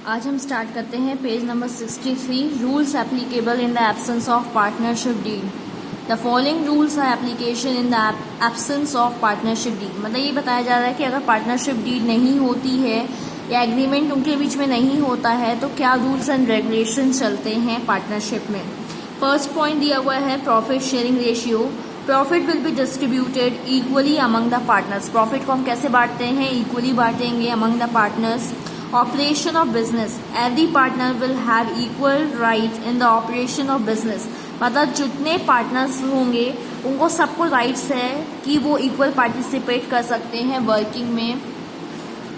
आज हम स्टार्ट करते हैं page number 63, rules applicable in the absence of partnership deed. The following rules are application in the absence of partnership deed. मतलब ये बताया जा रहा है कि अगर पार्टनरशिप डीड नहीं होती है या एग्रीमेंट उनके बीच में नहीं होता है तो क्या रूल्स एंड रेगुलेशन चलते हैं पार्टनरशिप में। फर्स्ट पॉइंट दिया हुआ है profit sharing ratio. Profit will be distributed equally among the partners. Profit को हम कैसे बांटते हैं, इक्वली बांटेंगे among the partners. Operation of business, every partner will have equal right in the operation of business. मतलब जितने पार्टनर्स होंगे उनको सबको राइट्स है कि वो इक्वल पार्टिसिपेट कर सकते हैं वर्किंग में।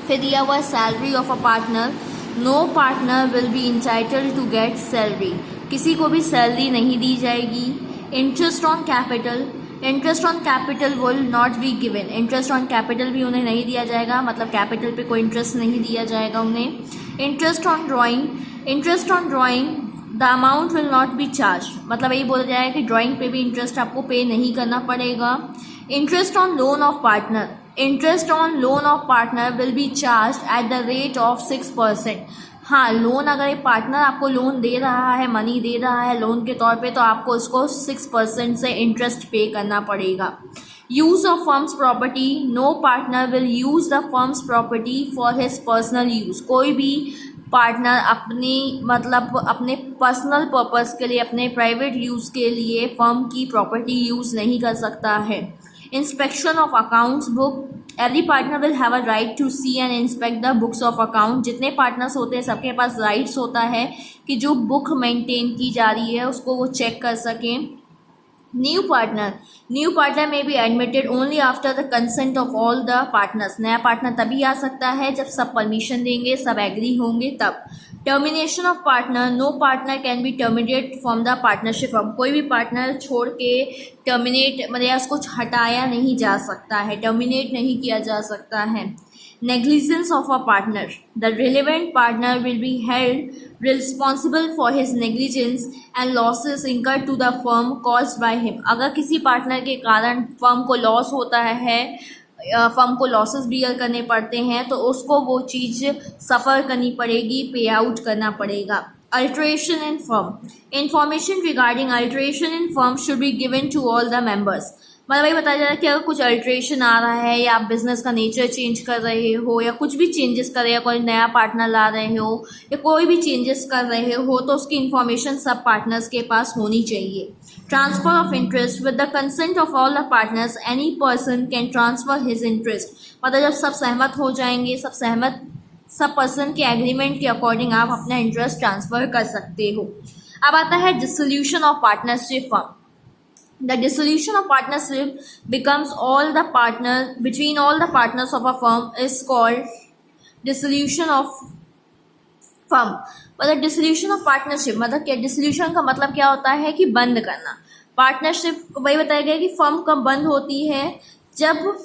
फिर दिया हुआ salary of a partner, no partner will be entitled to get salary. किसी को भी सैलरी नहीं दी जाएगी। Interest on capital, interest on capital will not be given. Interest on capital भी उन्हें नहीं दिया जाएगा, मतलब कैपिटल पे कोई इंटरेस्ट नहीं दिया जाएगा उन्हें। Interest on drawing, interest on drawing the amount will not B charge. मतलब यही बोला जाएगा कि ड्राइंग पे भी इंटरेस्ट आपको पे नहीं करना पड़ेगा। Interest on loan of partner, interest on loan of partner will B charge at the rate of 6%। हाँ, लोन अगर एक पार्टनर आपको लोन दे रहा है, मनी दे रहा है लोन के तौर पे, तो आपको उसको 6% से इंटरेस्ट पे करना पड़ेगा। Use of firm's property, no partner will use the firm's property for his personal use. कोई भी पार्टनर अपने पर्सनल पर्पस के लिए, अपने प्राइवेट यूज के लिए फर्म की प्रॉपर्टी यूज नहीं कर सकता है। Inspection of accounts book, every partner will have a right to see and inspect the books of account. जितने पार्टनर्स होते हैं सबके पास राइट्स होता है कि जो बुक मेंटेन की जा रही है उसको वो चेक कर सकें। New partner may be admitted only after the consent of all the partners। नया पार्टनर तभी आ सकता है जब सब परमिशन देंगे, सब एग्री होंगे तब। Termination of partner, no partner can be terminate from the partnership firm. कोई भी पार्टनर छोड़ के टर्मिनेट मतलब उसको हटाया नहीं जा सकता है, टर्मिनेट नहीं किया जा सकता है। Negligence of a partner, the relevant partner will be held responsible for his negligence and losses incurred to the firm caused by him. अगर किसी पार्टनर के कारण फर्म को लॉस होता है, फर्म को लॉसेस बियर करने पड़ते हैं, तो उसको वो चीज़ सफ़र करनी पड़ेगी, पे आउट करना पड़ेगा। Alteration in firm, information regarding alteration in firm should be given to all the members. मतलब ये बताया जा रहा है कि अगर कुछ अल्ट्रेशन आ रहा है या आप बिजनेस का नेचर चेंज कर रहे हो या कुछ भी चेंजेस कर रहे हो, कोई नया पार्टनर ला रहे हो या कोई भी चेंजेस कर रहे हो, तो उसकी इन्फॉर्मेशन सब पार्टनर्स के पास होनी चाहिए। Transfer of interest, with the consent of all the partners any person can transfer his interest. मतलब जब सब सहमत हो जाएंगे, सब पर्सन के एग्रीमेंट के अकॉर्डिंग आप अपना इंटरेस्ट ट्रांसफर कर सकते हो। अब आता है dissolution of partnership firm. The dissolution of partnership becomes between all the partners of a firm is called dissolution of firm। मतलब dissolution of partnership मतलब क्या, dissolution का मतलब क्या होता है कि बंद करना। पार्टनरशिप वही बताया गया कि फर्म कब बंद होती है, जब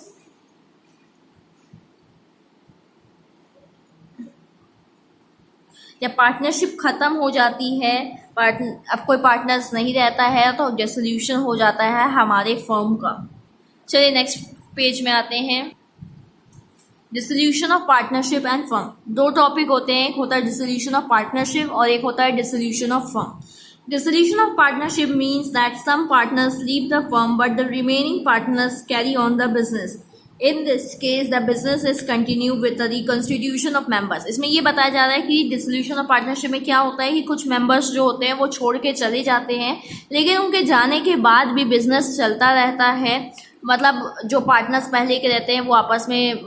पार्टनरशिप खत्म हो जाती है, अब कोई पार्टनर्स नहीं रहता है तो डिसोल्यूशन हो जाता है हमारे फर्म का। चलिए नेक्स्ट पेज में आते हैं। Dissolution of partnership and firm, दो टॉपिक होते हैं, एक होता है डिसोल्यूशन ऑफ पार्टनरशिप और एक होता है dissolution of firm. Dissolution of partnership means that some partners leave the firm but the remaining partners carry on the business. In this case, the business is continued with the reconstitution of members। इसमें ये बताया जा रहा है कि dissolution of partnership में क्या होता है कि कुछ मेंबर्स जो होते हैं वो छोड़ के चले जाते हैं, लेकिन उनके जाने के बाद भी बिजनेस चलता रहता है। मतलब जो पार्टनर्स पहले के रहते हैं वो आपस में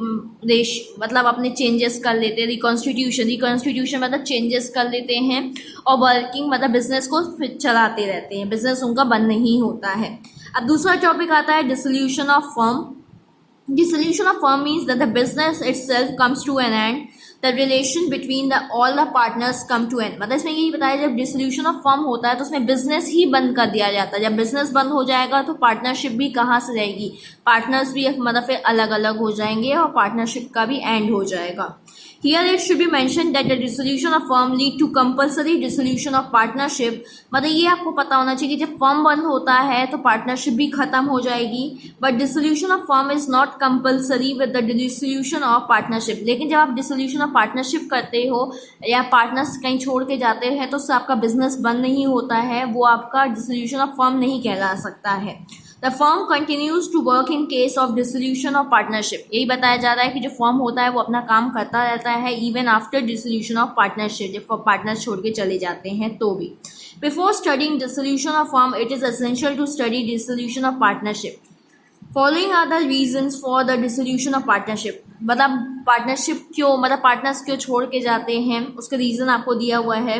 मतलब अपने चेंजेस कर लेते हैं। रिकॉन्स्टिट्यूशन मतलब चेंजेस कर लेते हैं, और वर्किंग मतलब बिजनेस को फिर चलाते रहते हैं, बिजनेस उनका बंद नहीं होता है। अब दूसरा टॉपिक आता है dissolution of firm. Dissolution of firm means that the business itself comes to an end, the relation between all the partners come to end। मतलब इसमें यही बताया, जब डिसोल्यूशन ऑफ फर्म होता है तो उसमें बिजनेस ही बंद कर दिया जाता है। जब बिजनेस बंद हो जाएगा तो पार्टनरशिप भी कहाँ से रहेगी, पार्टनर्स भी मतलब फिर अलग अलग हो जाएंगे और पार्टनरशिप का भी एंड हो जाएगा। Here it should be mentioned that the dissolution of firm lead to compulsory dissolution of partnership. मतलब ये आपको पता होना चाहिए कि जब फर्म बंद होता है तो पार्टनरशिप भी खत्म हो जाएगी, but dissolution of firm is not compulsory with the dissolution of partnership. लेकिन जब आप डिसोल्यूशन ऑफ पार्टनरशिप करते हो या पार्टनर्स कहीं छोड़ के जाते हैं तो उससे आपका बिजनेस बंद नहीं होता है, वो आपका डिसोल्यूशन ऑफ फर्म नहीं कहला सकता है. The firm continues to work in case of dissolution of partnership. यही बताया जा रहा है कि जो फर्म होता है वो अपना काम करता रहता है even after dissolution of partnership. जब पार्टनर्स छोड़ के चले जाते हैं तो भी. Before studying dissolution of firm it is essential to study dissolution of partnership. Following are the reasons for the dissolution of partnership. मतलब पार्टनरशिप क्यों, मतलब पार्टनर्स क्यों छोड़ के जाते हैं, उसका रीज़न आपको दिया हुआ है.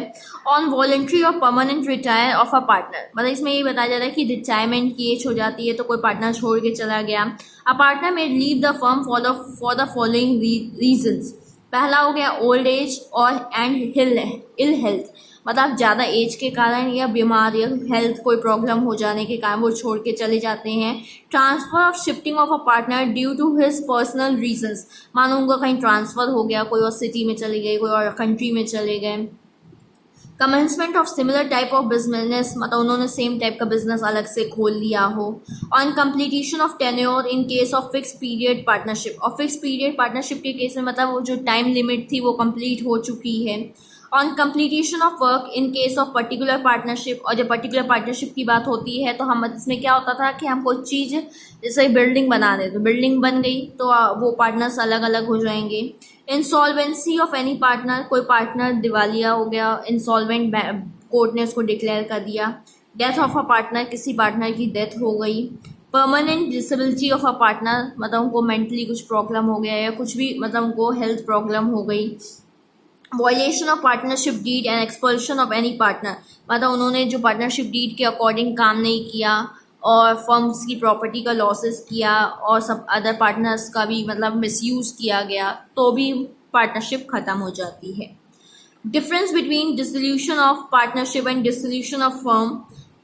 ऑन वॉलंटरी और permanent retire of a partner. मतलब इसमें ये बताया जा रहा है कि रिटायरमेंट की एज हो जाती है तो कोई पार्टनर छोड़ के चला गया. A partner may leave the firm for the following reasons. पहला हो गया ओल्ड एज और एंड इल हेल्थ. मतलब ज़्यादा एज के कारण या बीमार या हेल्थ कोई प्रॉब्लम हो जाने के कारण वो छोड़ के चले जाते हैं. Transfer of shifting of a partner due to his personal reasons. मानो उनका कहीं ट्रांसफ़र हो गया, कोई और सिटी में चले गए, कोई और कंट्री में चले गए. Commencement of similar type of business, मतलब उन्होंने सेम टाइप का बिजनेस अलग से खोल लिया हो. On completion of tenure in case of fix period partnership. और फिक्स पीरियड पार्टनरशिप के केस में मतलब वो जो टाइम लिमिट थी वो कंप्लीट हो चुकी है. On completion of work in case of particular partnership. और जब पर्टिकुलर पार्टनरशिप की बात होती है तो हम इसमें क्या होता था कि हम कोई चीज़ जैसे बिल्डिंग बना रहे तो बिल्डिंग बन गई तो वो पार्टनर्स अलग अलग हो जाएंगे. Insolvency of any partner. कोई पार्टनर दिवालिया हो गया, इंसॉल्वेंट, कोर्ट ने उसको डिक्लेयर कर दिया. Death of a partner. किसी पार्टनर की डेथ हो गई. Permanent disability of a partner. मतलब उनको मेंटली कुछ प्रॉब्लम हो गया या कुछ भी, मतलब उनको हेल्थ प्रॉब्लम हो गई. Violation of partnership deed and expulsion of any partner. मतलब उन्होंने जो पार्टनरशिप डीड के अकॉर्डिंग काम नहीं किया और फर्म्स की प्रॉपर्टी का लॉसेस किया और सब अदर पार्टनर्स का भी मतलब मिसयूज़ किया गया तो भी पार्टनरशिप ख़त्म हो जाती है. Difference between dissolution of partnership and dissolution of firm.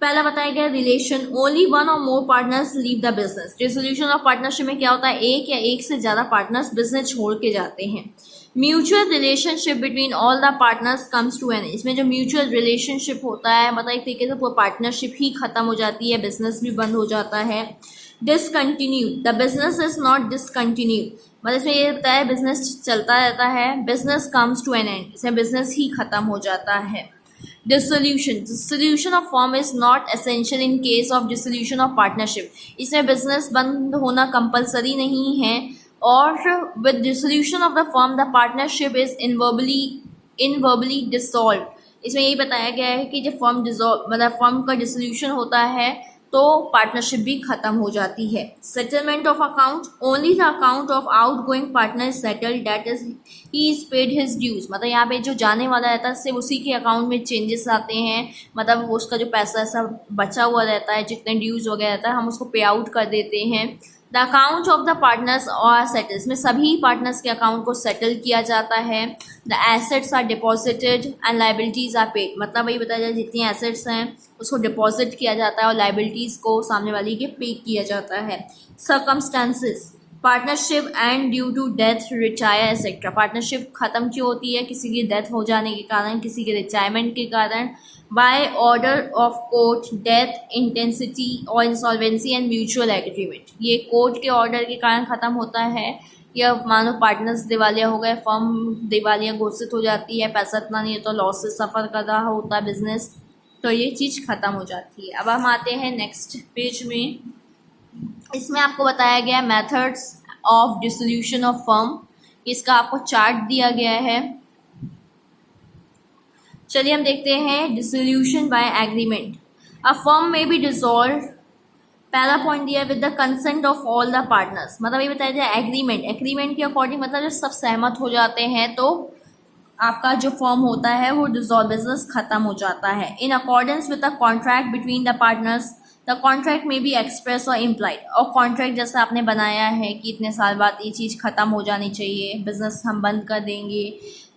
पहला बताया गया रिलेशन. ओनली वन और more partners leave the business. Dissolution of partnership में क्या होता है, एक या एक से ज़्यादा पार्टनर्स बिजनेस छोड़ के जाते हैं. Mutual relationship between all the partners comes to an. इसमें जो म्यूचुअल रिलेशनशिप होता है मतलब एक तरीके से वो पार्टनरशिप ही खत्म हो जाती है, बिजनेस भी बंद हो जाता है. Discontinue. The business is not discontinue. मतलब इसमें ये होता है बिजनेस चलता रहता है. Business comes to an end. इसमें बिजनेस ही खत्म हो जाता है. Dissolution. Dissolution of firm is not essential in case of dissolution of partnership. इसमें बिजनेस बंद होना कंपलसरी नहीं है और with dissolution of the firm the partnership is invariably dissolved. इसमें यही बताया गया है कि जब फर्म डिसॉल्व मतलब फर्म का डिसोल्यूशन होता है तो पार्टनरशिप भी खत्म हो जाती है. Settlement of account. Only the account of outgoing partner is settled that is he is paid his dues. मतलब यहाँ पे जो जाने वाला रहता है सिर्फ उसी के अकाउंट में चेंजेस आते हैं, मतलब उसका जो पैसा ऐसा बचा हुआ रहता है जितने ड्यूज वगैरह रहता है हम उसको पे आउट कर देते हैं. The account of the partners और सेटल्स. में सभी पार्टनर्स के अकाउंट को सेटल किया जाता है. The assets are deposited and liabilities are paid. मतलब वही बताया जाए जितनी एसेट्स हैं उसको डिपॉजिट किया जाता है और लाइबिलिटीज़ को सामने वाली के पे किया जाता है. Circumstances. Partnership end due to death, retire etcetera. Partnership ख़त्म क्यों होती है, किसी की डेथ हो जाने के कारण, किसी के रिटायरमेंट के कारण. By order of court, death, intensity और इंसॉल्वेंसी एंड म्यूचुअल एग्रीमेंट. ये कोर्ट के ऑर्डर के कारण ख़त्म होता है या मानो पार्टनर्स दिवालिया हो गए, फर्म दिवालिया घोषित हो जाती है, पैसा इतना नहीं है तो लॉस से सफ़र कर रहा होता है बिजनेस, तो ये चीज़ ख़त्म हो जाती है. अब हम आते हैं नेक्स्ट पेज में. इसमें आपको बताया गया methods of dissolution of firm. इसका आपको चार्ट दिया गया है. चलिए हम देखते हैं dissolution by agreement. A firm में बी डिसॉल्व. पहला पॉइंट दिया with the consent of all the partners. मतलब ये बताया जाए एग्रीमेंट. एग्रीमेंट के अकॉर्डिंग मतलब जब सब सहमत हो जाते हैं तो आपका जो फर्म होता है वो डिसॉल्व, बिजनेस खत्म हो जाता है. In accordance with the contract between the partners. The contract में भी एक्सप्रेस और इम्प्लाइड. और कॉन्ट्रैक्ट जैसा आपने बनाया है कि इतने साल बाद ये चीज़ ख़त्म हो जानी चाहिए, बिजनेस हम बंद कर देंगे,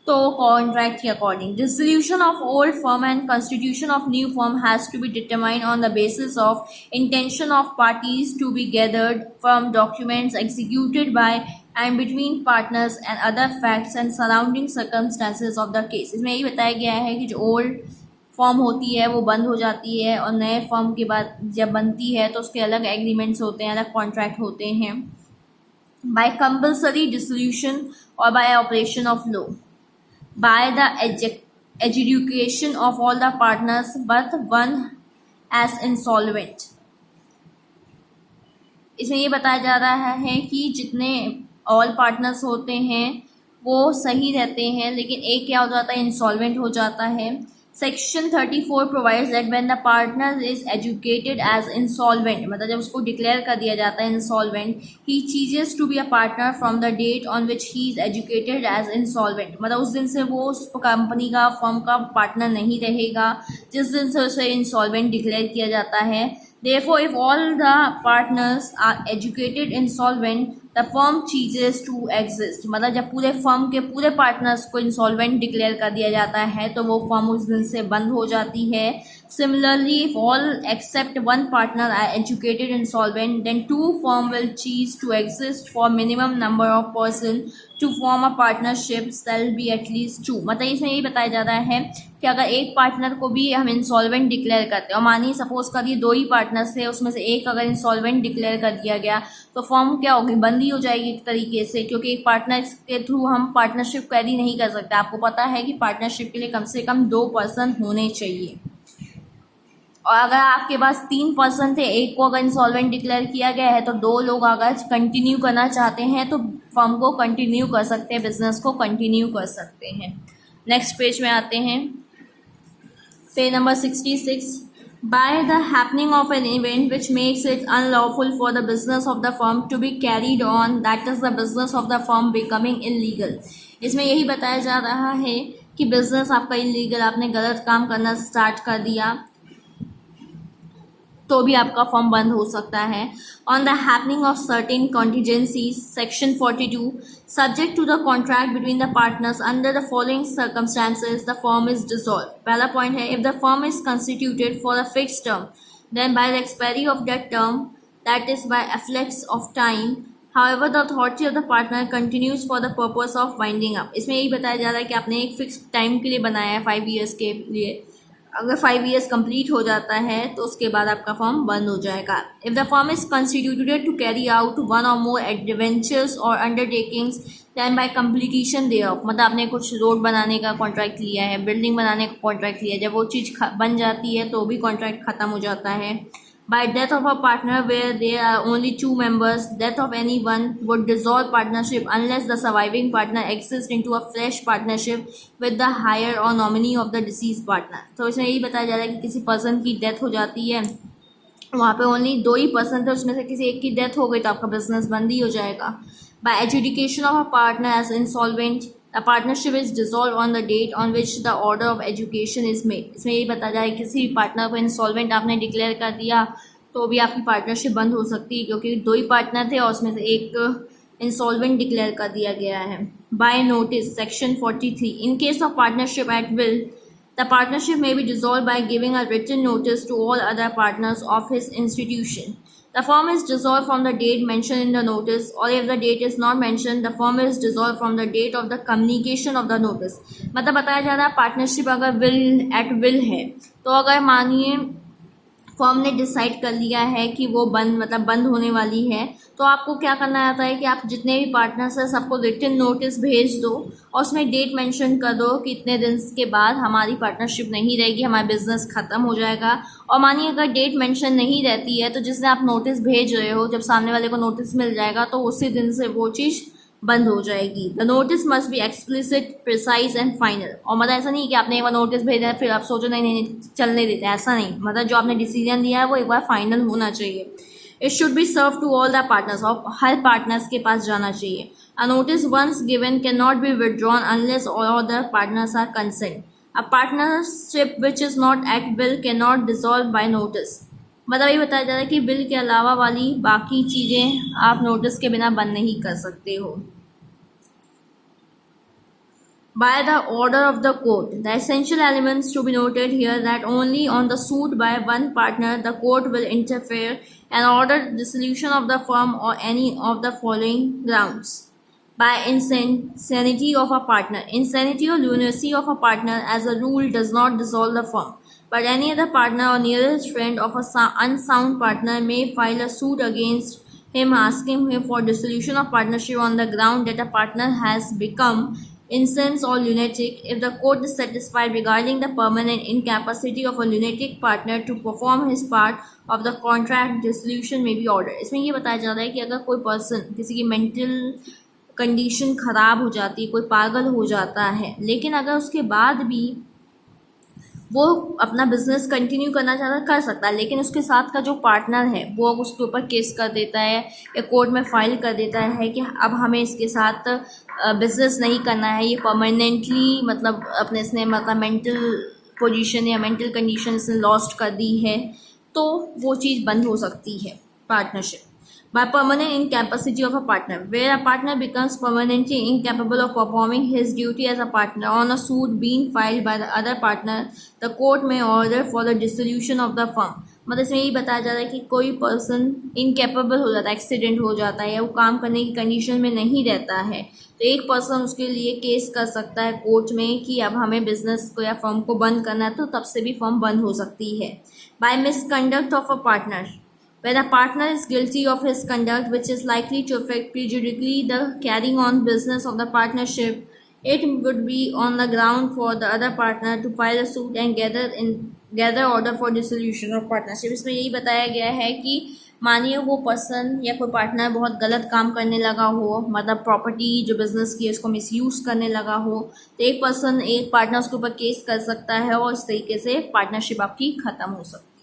तो कॉन्ट्रैक्ट के according. Dissolution of old firm and constitution of new firm has to be determined on the basis of intention of parties to be gathered from documents executed by and between partners and other facts and surrounding circumstances of the case। इसमें यही बताया गया है कि जो old form होती है वो बंद हो जाती है और नए फॉर्म के बाद जब बनती है तो उसके अलग एग्रीमेंट्स होते हैं, अलग कॉन्ट्रैक्ट होते हैं। बाय कंपल्सरी डिसोल्यूशन और bye operation of law, by the adjudication of all the partners but one as insolvent। इसमें ये बताया जा रहा है कि जितने ऑल पार्टनर्स होते हैं वो सही रहते हैं, लेकिन एक क्या हो जाता है, इंसॉल्वेंट हो जाता है। Section 34 provides that when the partner is adjudicated as insolvent, मतलब जब उसको डिक्लेयर कर दिया जाता है insolvent, he ceases to be a partner from the date on which he is adjudicated as insolvent, मतलब उस दिन से वो उस कंपनी का फर्म का पार्टनर नहीं रहेगा जिस दिन से उसे इंसॉल्वेंट डिक्लेयर किया जाता है। Therefore, if all the partners are educated insolvent, the firm ceases to exist। मतलब जब पूरे फर्म के पूरे पार्टनर्स को इंसॉल्वेंट डिक्लेयर कर दिया जाता है तो वो फर्म उस दिन से बंद हो जाती है। Similarly, if all except one partner are educated insolvent, then two firm will cease to exist for minimum number of person to form a partnership shall be at least two। मतलब इसमें यही बताया जा रहा है कि अगर एक पार्टनर को भी हम इंसॉल्वेंट डिक्लेयर करते हैं और मानिए सपोज करिए दो ही पार्टनर्स थे, उसमें से एक अगर इंसॉल्वेंट डिक्लेयर कर दिया गया तो फर्म क्या होगी, बंदी हो जाएगी एक तरीके से, क्योंकि एक पार्टनर के थ्रू हम पार्टनरशिप कैरी नहीं कर सकते। आपको पता है कि पार्टनरशिप के लिए कम से कम 2 पर्सन होने चाहिए, और अगर आपके पास 3 पर्सन थे, एक को अगर इंसॉल्वेंट डिक्लेयर किया गया है तो 2 लोग अगर कंटिन्यू करना चाहते हैं तो फर्म को कंटिन्यू कर सकते हैं, बिजनेस को कंटिन्यू कर सकते हैं। नेक्स्ट पेज में आते हैं, page number 66। By the happening of an event which makes it unlawful for the business of the firm to be carried on, that is the business of the firm becoming illegal. इसमें यही बताया जा रहा है कि business आपका illegal, आपने गलत काम करना स्टार्ट कर दिया तो भी आपका फॉर्म बंद हो सकता है। On the happening of certain contingencies, section 42, subject to the contract between the partners under the following circumstances the firm is dissolve. पहला पॉइंट है, if the firm is constituted for a fixed term then by the expiry of that term, that is by efflux of time, however the authority of the partner continues for the purpose of winding up। इसमें यही बताया जा रहा है कि आपने एक fix time के लिए बनाया है 5 ईयर्स के लिए, अगर 5 ईयर्स कंप्लीट हो जाता है तो उसके बाद आपका फॉर्म बंद हो जाएगा। If the form is constituted to carry out one और more adventures or undertakings then by completion thereof, मतलब आपने कुछ रोड बनाने का कॉन्ट्रैक्ट लिया है, बिल्डिंग बनाने का कॉन्ट्रैक्ट लिया है, जब वो चीज़ बन जाती है तो भी कॉन्ट्रैक्ट खत्म हो जाता है। By death of a partner where there are only 2 members, death of anyone would dissolve partnership unless the surviving partner exists into a fresh partnership with the higher or nominee of the deceased partner। तो इसमें यही बताया जा रहा है कि किसी person की डेथ हो जाती है, वहाँ पे ओनली 2 ही पर्सन थे, उसमें से किसी एक की डेथ हो गई तो आपका बिजनेस बंद ही हो जाएगा। By adjudication of a partner as insolvent, the partnership is dissolved on the date on which the order of education is made। इसमें यही बताया जाए किसी भी पार्टनर को इंसॉल्वेंट आपने डिक्लेयर कर दिया तो भी आपकी पार्टनरशिप बंद हो सकती है, क्योंकि 2 ही पार्टनर थे और उसमें से एक इंसॉल्वेंट डिक्लेयर कर दिया गया है। By notice, section 43, in case of partnership at will the partnership may be dissolved by giving a written notice to all other partners of his institution। The firm is dissolved from the date mentioned in the notice, or if the date is not mentioned, the firm is dissolved from the date of the communication of the notice। मतलब बताया जा रहा है partnership अगर will है तो अगर मानिए फर्म ने डिसाइड कर लिया है कि वो बंद होने वाली है, तो आपको क्या करना आता है कि आप जितने भी पार्टनर्स हैं सबको रिटन नोटिस भेज दो और उसमें डेट मेंशन कर दो कि इतने दिन के बाद हमारी पार्टनरशिप नहीं रहेगी, हमारा बिजनेस ख़त्म हो जाएगा। और मानिए अगर डेट मेंशन नहीं रहती है तो जिसने आप नोटिस भेज रहे हो, जब सामने वाले को नोटिस मिल जाएगा तो उसी दिन से वो चीज़ बंद हो जाएगी। The notice must be explicit, precise and final. और मतलब ऐसा नहीं कि आपने एक बार नोटिस भेजा है फिर आप सोचो नहीं चलने देते, ऐसा नहीं, मतलब जो आपने डिसीजन दिया है वो एक बार फाइनल होना चाहिए। It should be serve to all the partners, और हर पार्टनर्स के पास जाना चाहिए। A notice once given can not be withdrawn unless all other partners are consent. A partnership which is not at will can not dissolve by notice. मतलब ये बताया जा रहा है कि बिल के अलावा वाली बाकी चीज़ें आप नोटिस के बिना बंद नहीं कर सकते हो। By the order of the court, the essential elements to be noted here that only on the suit by one partner the court will interfere and order dissolution of the firm or any of the following grounds। by insanity of a partner. Insanity or lunacy of a partner as a rule does not dissolve the firm, but any other partner or nearest friend of a unsound partner may file a suit against him asking him for dissolution of partnership on the ground that a partner has become insane or lunatic. If the court is satisfied regarding the permanent incapacity of a lunatic partner to perform his part of the contract, dissolution may be ordered. इसमें ये बताया जा रहा है कि अगर कोई person किसी की मेंटल कंडीशन ख़राब हो जाती है, कोई पागल हो जाता है, लेकिन अगर उसके बाद भी वो अपना बिजनेस कंटिन्यू करना चाहता कर सकता है, लेकिन उसके साथ का जो पार्टनर है वो उसके ऊपर केस कर देता है या कोर्ट में फाइल कर देता है कि अब हमें इसके साथ बिजनेस नहीं करना है, ये परमानेंटली मतलब अपने इसने मतलब मेंटल पोजीशन या मेंटल कंडीशन इसने लॉस्ट कर दी है, तो वो चीज़ बंद हो सकती है partnership. By permanent incapacity of a partner, where a partner becomes permanently incapable of performing his duty as a partner on a suit being filed by the other partner, the court may order for the dissolution of the firm. मतलब इसमें यही बताया जा रहा है कि कोई person incapable हो जाता है, एक्सीडेंट हो जाता है या वो काम करने की कंडीशन में नहीं रहता है, तो एक पर्सन उसके लिए केस कर सकता है कोर्ट में कि अब हमें बिजनेस को या फर्म को बंद करना है, तो तब से भी फर्म बंद हो सकती है. By misconduct of a partner, where the partner is guilty of his conduct which is likely to affect prejudicially the carrying on business of the partnership, it would be on the ground for the other partner to file a suit and gather order for dissolution of partnership. इसमें यही बताया गया है कि मानिए वो person या कोई पार्टनर बहुत गलत काम करने लगा हो, मतलब प्रॉपर्टी जो बिजनेस की है उसको मिसयूज़ करने लगा हो, तो एक पार्टनर उसके ऊपर केस कर सकता है और इस तरीके से पार्टनरशिप आपकी ख़त्म हो सकती है.